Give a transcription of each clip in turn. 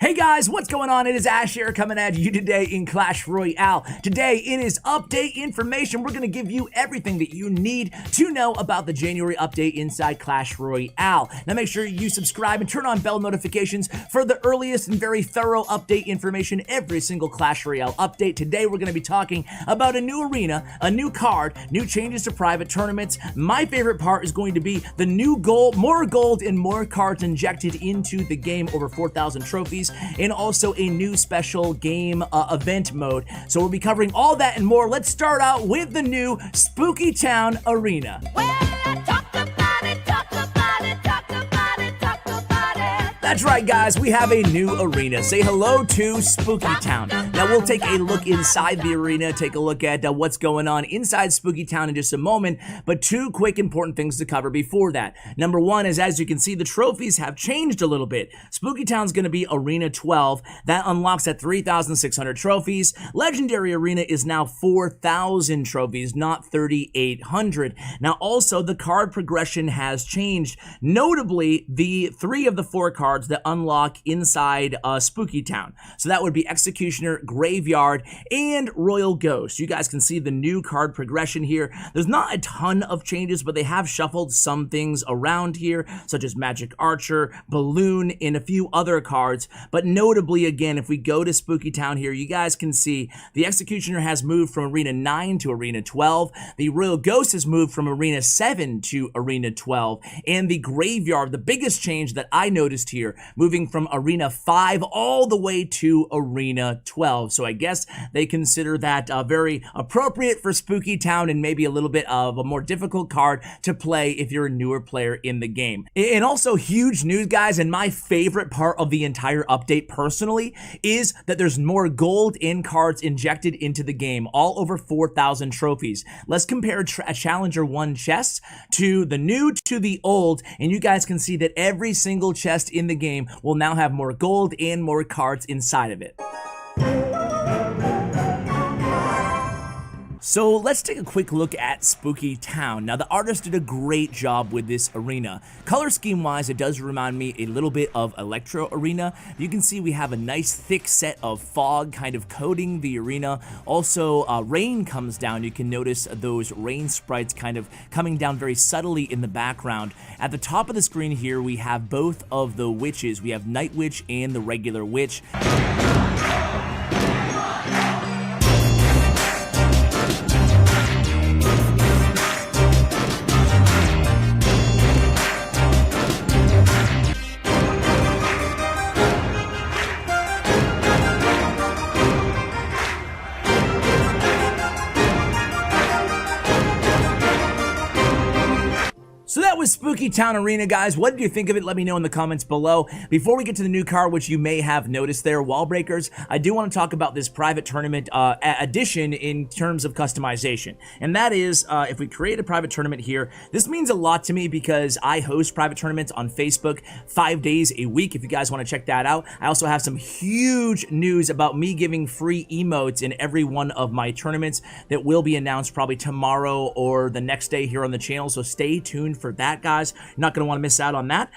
Hey guys, what's going on? It is Ash here coming at you today in Clash Royale. Today it is update information. We're going to give you everything that you need to know about the January update inside Clash Royale. Now make sure you subscribe and turn on bell notifications for the earliest and very thorough update information every single Clash Royale update. Today we're going to be talking about a new arena, a new card, new changes to private tournaments. My favorite part is going to be the new gold, more gold and more cards injected into the game, over 4,000 trophies. And also a new special game event mode. So we'll be covering all that and more. Let's start out with the new Spooky Town Arena. That's right, guys, we have a new arena. Say hello to Spooky Town. Now, we'll take a look inside the arena, take a look at what's going on inside Spooky Town in just a moment, but two quick important things to cover before that. Number one is, as you can see, the trophies have changed a little bit. Spooky Town's going to be Arena 12. That unlocks at 3,600 trophies. Legendary Arena is now 4,000 trophies, not 3,800. Now, also, the card progression has changed. Notably, the 3 of the 4 cards that unlock inside Spooky Town. So that would be Executioner, Graveyard, and Royal Ghost. You guys can see the new card progression here. There's not a ton of changes, but they have shuffled some things around here, such as Magic Archer, Balloon, and a few other cards. But notably, again, if we go to Spooky Town here, you guys can see the Executioner has moved from Arena 9 to Arena 12. The Royal Ghost has moved from Arena 7 to Arena 12. And the Graveyard, the biggest change that I noticed here, moving from Arena 5 all the way to Arena 12. So I guess they consider that very appropriate for Spooky Town and maybe a little bit of a more difficult card to play if you're a newer player in the game. And also huge news, guys, and my favorite part of the entire update personally is that there's more gold in cards injected into the game, all over 4,000 trophies. Let's compare a Challenger 1 chest to the new to the old, and you guys can see that every single chest in the game will now have more gold and more cards inside of it. So let's take a quick look at Spooky Town. Now, the artist did a great job with this arena. Color scheme wise, it does remind me a little bit of Electro Arena. You can see we have a nice thick set of fog kind of coating the arena. Also, rain comes down. You can notice those rain sprites kind of coming down very subtly in the background. At the top of the screen here, we have both of the witches. We have Night Witch and the regular witch. So that was Spooky Town Arena, guys. What did you think of it? Let me know in the comments below. Before we get to the new card, which you may have noticed there, Wall Breakers, I do want to talk about this private tournament addition in terms of customization. And that is, if we create a private tournament here, this means a lot to me because I host private tournaments on Facebook 5 days a week, if you guys want to check that out. I also have some huge news about me giving free emotes in every one of my tournaments that will be announced probably tomorrow or the next day here on the channel, so stay tuned for that, guys. You're not going to want to miss out on that.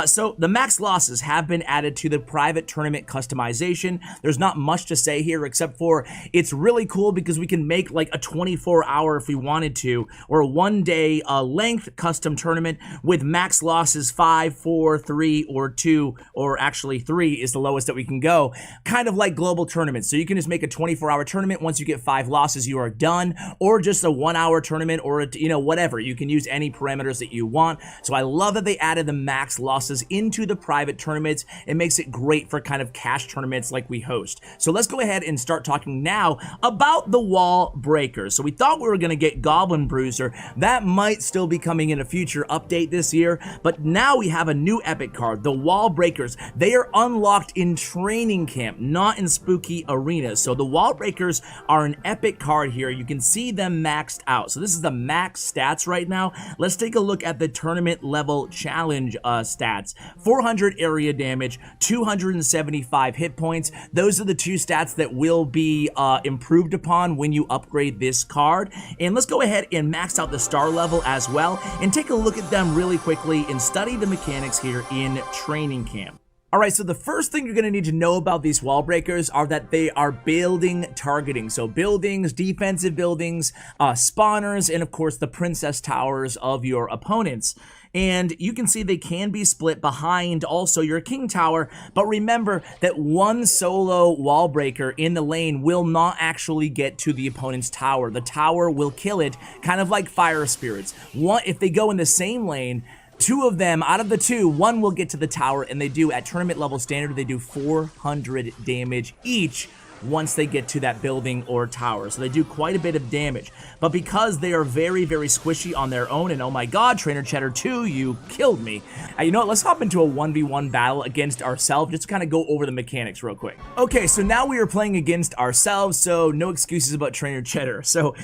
So the max losses have been added to the private tournament customization. There's not much to say here except for it's really cool because we can make like a 24-hour if we wanted to, or a 1-day length custom tournament with max losses 5, 4, 3, or 2, or actually 3 is the lowest that we can go, kind of like global tournaments. So you can just make a 24-hour tournament. Once you get 5 losses, you are done, or just a 1-hour tournament, or whatever. You can use any parameters that you want. So I love that they added the max losses into the private tournaments. It makes it great for kind of cash tournaments like we host. So let's go ahead and start talking now about the Wall Breakers. So we thought we were going to get Goblin Bruiser. That might still be coming in a future update this year, but now we have a new epic card, the Wall Breakers. They are unlocked in Training Camp, not in Spooky Arena. So the Wall Breakers are an epic card here. You can see them maxed out. So this is the max stats right now. Let's take a look at the tournament level challenge stats. 400 area damage, 275 hit points. Those are the two stats that will be improved upon when you upgrade this card. And let's go ahead and max out the star level as well and take a look at them really quickly and study the mechanics here in Training Camp. All right, so the first thing you're going to need to know about these wall breakers are that they are building targeting. So buildings, defensive buildings, spawners, and of course the princess towers of your opponents. And you can see they can be split behind also your king tower, but remember that one solo wall breaker in the lane will not actually get to the opponent's tower. The tower will kill it, kind of like fire spirits. If they go in the same lane, two of them, out of the two, one will get to the tower, and they do, at tournament level standard, they do 400 damage each once they get to that building or tower. So they do quite a bit of damage. But because they are very, very squishy on their own, and oh my god, Trainer Cheddar 2, you killed me. You know what, let's hop into a 1v1 battle against ourselves, just to kind of go over the mechanics real quick. Okay, so now we are playing against ourselves, so no excuses about Trainer Cheddar. So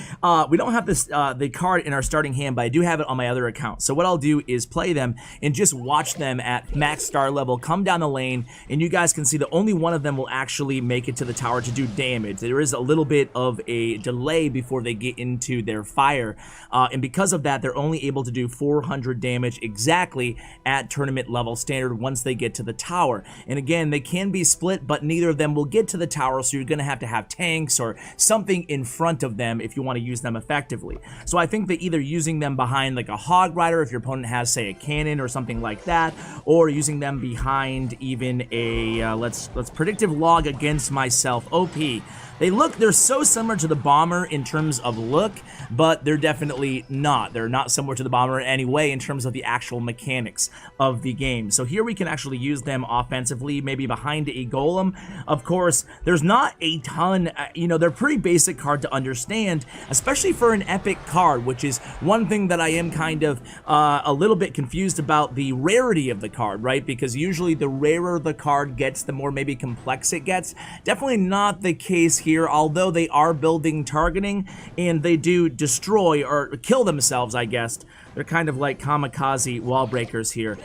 we don't have this the card in our starting hand, but I do have it on my other account. So what I'll do is play them and just watch them at max star level come down the lane, and you guys can see that only one of them will actually make it to the tower to do damage. There is a little bit of a delay before they get into their fire, and because of that, they're only able to do 400 damage exactly at tournament level standard once they get to the tower. And again, they can be split, but neither of them will get to the tower, so you're going to have tanks or something in front of them if you want to use them effectively. So I think that either using them behind like a hog rider, if your opponent has, say, a cannon or something like that, or using them behind even a let's predictive log against myself OP. They're so similar to the bomber in terms of look, but they're definitely not. They're not similar to the bomber in any way in terms of the actual mechanics of the game. So here we can actually use them offensively, maybe behind a golem. Of course, there's not a ton, they're pretty basic card to understand, especially for an epic card, which is one thing that I am kind of a little bit confused about, the rarity of the card, right? Because usually the rarer the card gets, the more maybe complex it gets. Definitely not the case here, although they are building targeting and they do destroy or kill themselves, I guess. They're kind of like kamikaze wall breakers here,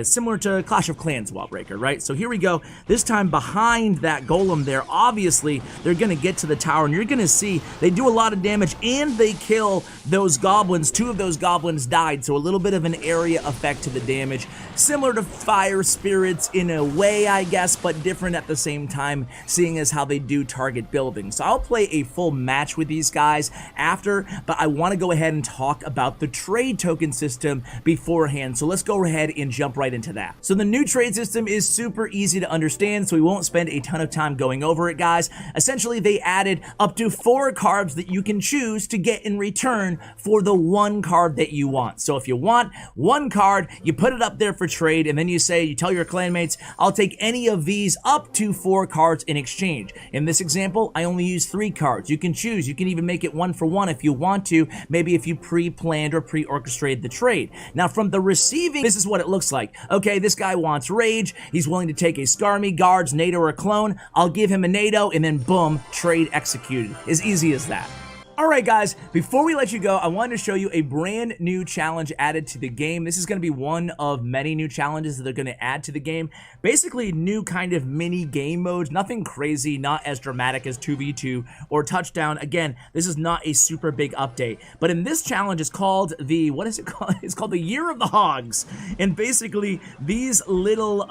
similar to Clash of Clans wall breaker, right? So here we go. This time behind that golem there, obviously they're going to get to the tower, and you're going to see they do a lot of damage and they kill those goblins. Two of those goblins died, so a little bit of an area effect to the damage. Similar to fire spirits in a way, I guess, but different at the same time, seeing as how they do target buildings. So I'll play a full match with these guys after, but I want to go ahead and talk about the trade token system beforehand. So let's go ahead and jump right into that. So the new trade system is super easy to understand, so we won't spend a ton of time going over it, guys. Essentially, they added up to 4 cards that you can choose to get in return for the one card that you want. So if you want one card, you put it up there for trade, and then you tell your clanmates, I'll take any of these up to 4 cards in exchange. In this example, I only use 3 cards. You can choose. You can even make it 1 for 1 if you want to, maybe if you pre-planned or pre-orchestrated the trade. Now from the receiving, this is what it looks like. Okay, this guy wants rage. He's willing to take a Skarmy, Guards, NATO, or a clone. I'll give him a NATO, and then boom, trade executed. As easy as that. Alright guys, before we let you go, I wanted to show you a brand new challenge added to the game. This is going to be one of many new challenges that they're going to add to the game. Basically new kind of mini game modes, nothing crazy, not as dramatic as 2v2 or Touchdown. Again, this is not a super big update. But in this challenge, it's called the, what is it called? It's called the Year of the Hogs. And basically, these little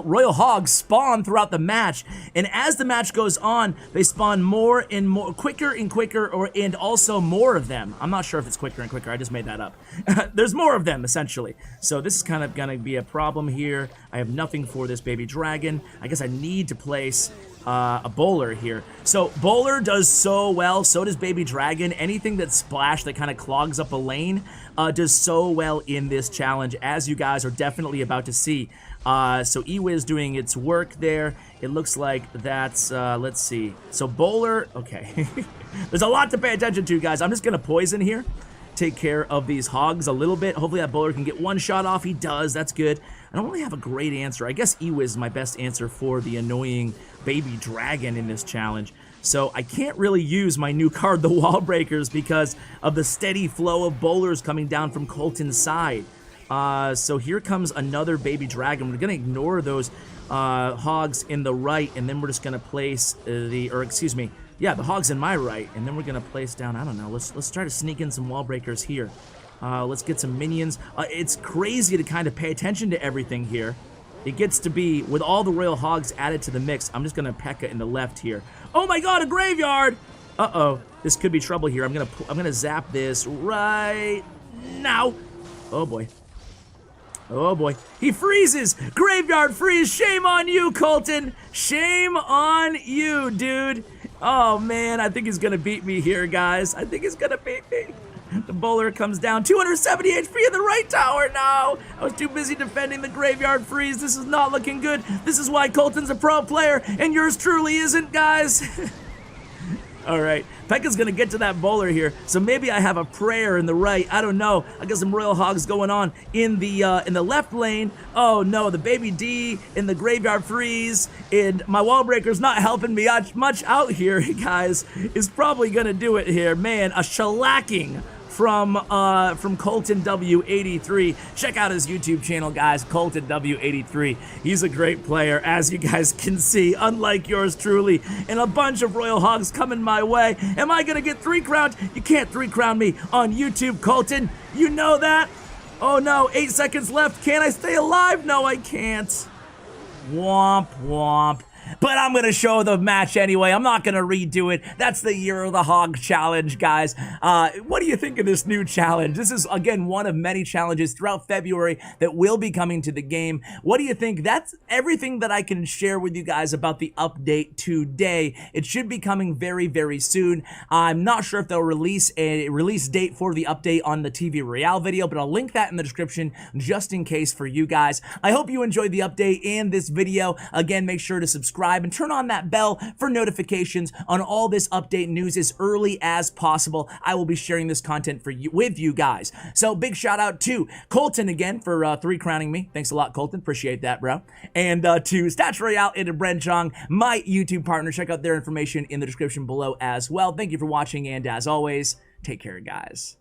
Royal Hogs spawn throughout the match, and as the match goes on, they spawn more and more, quicker and quicker, and also more of them. I'm not sure if it's quicker and quicker, I just made that up. There's more of them, essentially. So this is kind of gonna be a problem here. I have nothing for this baby dragon. I guess I need to place a bowler here. So bowler does so well, so does baby dragon. Anything that's splash that kind of clogs up a lane does so well in this challenge, as you guys are definitely about to see. So Ewiz doing its work there. It looks like that's, let's see. So bowler, okay. There's a lot to pay attention to, guys. I'm just gonna poison here. Take care of these hogs a little bit. Hopefully that bowler can get one shot off. He does, that's good. I don't really have a great answer. I guess Ewiz is my best answer for the annoying baby dragon in this challenge. So I can't really use my new card, the Wall Breakers, because of the steady flow of bowlers coming down from Colton's side. So here comes another baby dragon. We're gonna ignore those hogs in the right, and then we're just gonna place the hogs in my right, and then we're gonna place down, I don't know, let's try to sneak in some wall breakers here. Let's get some minions. It's crazy to kind of pay attention to everything here. it gets to be, with all the Royal Hogs added to the mix, I'm just gonna P.E.K.K.A in the left here. Oh my god, a graveyard! Uh-oh, this could be trouble here. I'm gonna zap this right now. Oh boy. Oh boy, he freezes! Graveyard freeze! Shame on you, Colton! Shame on you, dude! Oh man, I think he's gonna beat me here, guys. I think he's gonna beat me. The bowler comes down, 270 HP in the right tower. No, I was too busy defending the graveyard freeze. This is not looking good. This is why Colton's a pro player, and yours truly isn't, guys. All right, P.E.K.K.A's gonna get to that bowler here, so maybe I have a prayer in the right. I don't know. I got some Royal Hogs going on in the left lane. Oh no, the baby D in the graveyard freeze, and my wall breaker's not helping me much out here, guys. Is probably gonna do it here, man. A shellacking from Colton W83. Check out his YouTube channel, guys, Colton W83. He's a great player, as you guys can see, unlike yours truly. And a bunch of Royal Hogs coming my way. Am I gonna get 3-crowned? You can't 3-crown me on YouTube, Colton. You know that? Oh no, 8 seconds left. Can I stay alive? No, I can't. Womp womp. But I'm going to show the match anyway. I'm not going to redo it. That's the Year of the Hog challenge, guys. What do you think of this new challenge? This is, again, one of many challenges throughout February that will be coming to the game. What do you think? That's everything that I can share with you guys about the update today. It should be coming very, very soon. I'm not sure if they'll release a release date for the update on the TV Royale video, but I'll link that in the description just in case for you guys. I hope you enjoyed the update and this video. Again, make sure to subscribe and turn on that bell for notifications on all this update news as early as possible. I will be sharing this content with you guys. So big shout out to Colton again for 3-crowning me. Thanks a lot, Colton. Appreciate that, bro. And to Stats Royale and to Bren Chong, my YouTube partner. Check out their information in the description below as well. Thank you for watching, and as always, take care, guys.